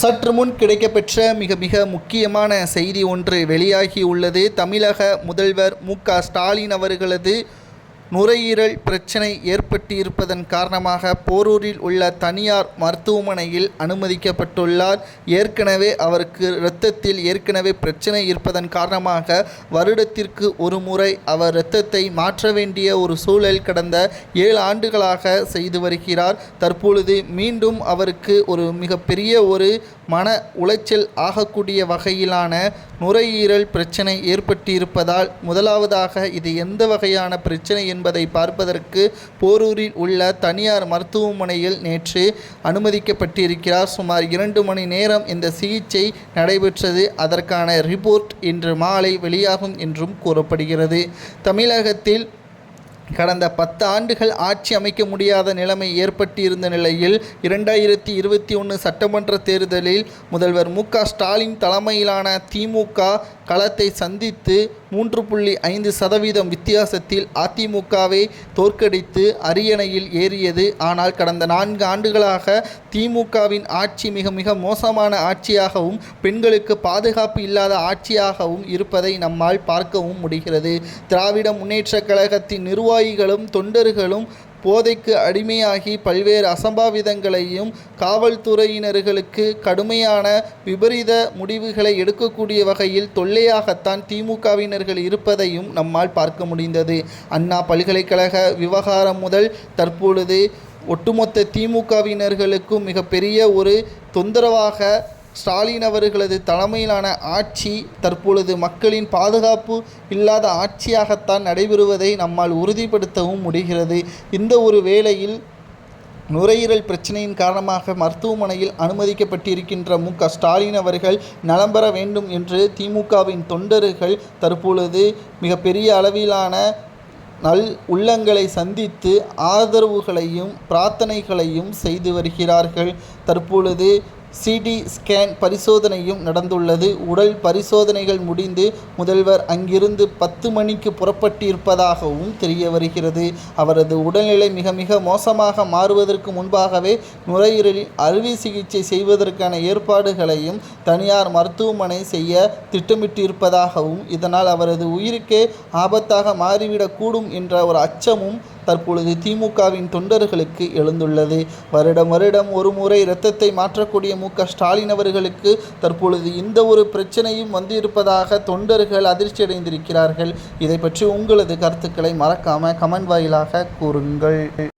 சற்று முன் கிடைக்கப்பெற்ற மிக மிக முக்கியமான செய்தி ஒன்று வெளியாகியுள்ளது. தமிழக முதல்வர் மு.க.ஸ்டாலின் அவர்களது நுரையீரல் பிரச்சினை ஏற்பட்டிருப்பதன் காரணமாக போரூரில் உள்ள தனியார் மருத்துவமனையில் அனுமதிக்கப்பட்டுள்ளார். ஏற்கனவே அவருக்கு இரத்தத்தில் ஏற்கனவே பிரச்சனை இருப்பதன் காரணமாக வருடத்திற்கு ஒரு முறை அவர் இரத்தத்தை மாற்ற வேண்டிய ஒரு சூழல் கடந்த 7 ஆண்டுகளாக செய்து வருகிறார். தற்பொழுது மீண்டும் அவருக்கு ஒரு மிகப்பெரிய ஒரு மன உளைச்சல் ஆகக்கூடிய வகையிலான நுரையீரல் பிரச்சனை ஏற்பட்டிருப்பதால் முதலாவதாக இது எந்த வகையான பிரச்சனை என்பதை பார்ப்பதற்கு போரூரில் உள்ள தனியார் மருத்துவமனையில் நேற்று அனுமதிக்கப்பட்டிருக்கிறார். சுமார் 2 மணி நேரம் இந்த சிகிச்சை நடைபெற்றது. அதற்கான ரிப்போர்ட் இன்று மாலை வெளியாகும் என்றும் கூறப்படுகிறது. தமிழகத்தில் கடந்த 10 ஆண்டுகள் ஆட்சி அமைக்க முடியாத நிலைமை ஏற்பட்டிருந்த நிலையில் 2021 சட்டமன்ற தேர்தலில் முதல்வர் மு.க.ஸ்டாலின் தலைமையிலான திமுக களத்தை சந்தித்து 3.5% வித்தியாசத்தில் அதிமுகவை தோற்கடித்து அரியணையில் ஏறியது. ஆனால் கடந்த 4 ஆண்டுகளாக திமுகவின் ஆட்சி மிக மிக மோசமான ஆட்சியாகவும் பெண்களுக்கு பாதுகாப்பு இல்லாத ஆட்சியாகவும் இருப்பதை நம்மால் பார்க்கவும் முடிகிறது. திராவிட முன்னேற்றக் கழகத்தின் நிர்வாகிகளும் தொண்டர்களும் போதைக்கு அடிமையாகி பல்வேறு அசம்பாவிதங்களையும் காவல்துறையினர்களுக்கு கடுமையான விபரீத முடிவுகளை எடுக்கக்கூடிய வகையில் தொல்லையாகத்தான் திமுகவினர்கள் இருப்பதையும் நம்மால் பார்க்க முடிந்தது. அண்ணா பல்கலைக்கழக விவகாரம் முதல் தற்பொழுது ஒட்டுமொத்த திமுகவினர்களுக்கும் மிகப்பெரிய ஒரு தொந்தரவாக ஸ்டாலின் அவர்களது தலைமையிலான ஆட்சி தற்பொழுது மக்களின் பாதுகாப்பு இல்லாத ஆட்சியாகத்தான் நடைபெறுவதை நம்மால் உறுதிப்படுத்தவும் முடிகிறது. இந்த ஒரு வேளையில் நுரையீரல் பிரச்சனையின் காரணமாக மருத்துவமனையில் அனுமதிக்கப்பட்டிருக்கின்ற மு.க.ஸ்டாலின் அவர்கள் நலம் பெற வேண்டும் என்று திமுகவின் தொண்டர்கள் தற்பொழுது மிகப்பெரிய அளவிலான நல் உள்ளங்களை சந்தித்து ஆதரவுகளையும் பிரார்த்தனைகளையும் செய்து வருகிறார்கள். தற்பொழுது சிடி ஸ்கேன் பரிசோதனையும் நடந்துள்ளது. உடல் பரிசோதனைகள் முடிந்து முதல்வர் அங்கிருந்து 10 மணிக்கு புறப்பட்டிருப்பதாகவும் தெரிய வருகிறது. அவரது உடல்நிலை மிக மிக மோசமாக மாறுவதற்கு முன்பாகவே நுரையீரலில் அறுவை சிகிச்சை செய்வதற்கான ஏற்பாடுகளையும் தனியார் மருத்துவமனை செய்ய திட்டமிட்டிருப்பதாகவும் இதனால் அவரது உயிருக்கே ஆபத்தாக மாறிவிடக்கூடும் என்ற ஒரு அச்சமும் தற்பொழுது திமுகவின் தொண்டர்களுக்கு எழுந்துள்ளது. வருடம் ஒரு முறை இரத்தத்தை மாற்றக்கூடிய மு.க.ஸ்டாலின் அவர்களுக்கு தற்பொழுது இந்த ஒரு பிரச்சனையும் வந்திருப்பதாக தொண்டர்கள் அதிர்ச்சியடைந்திருக்கிறார்கள். இதை பற்றி உங்களது கருத்துக்களை மறக்காம கமெண்ட் வாயிலாக கூறுங்கள்.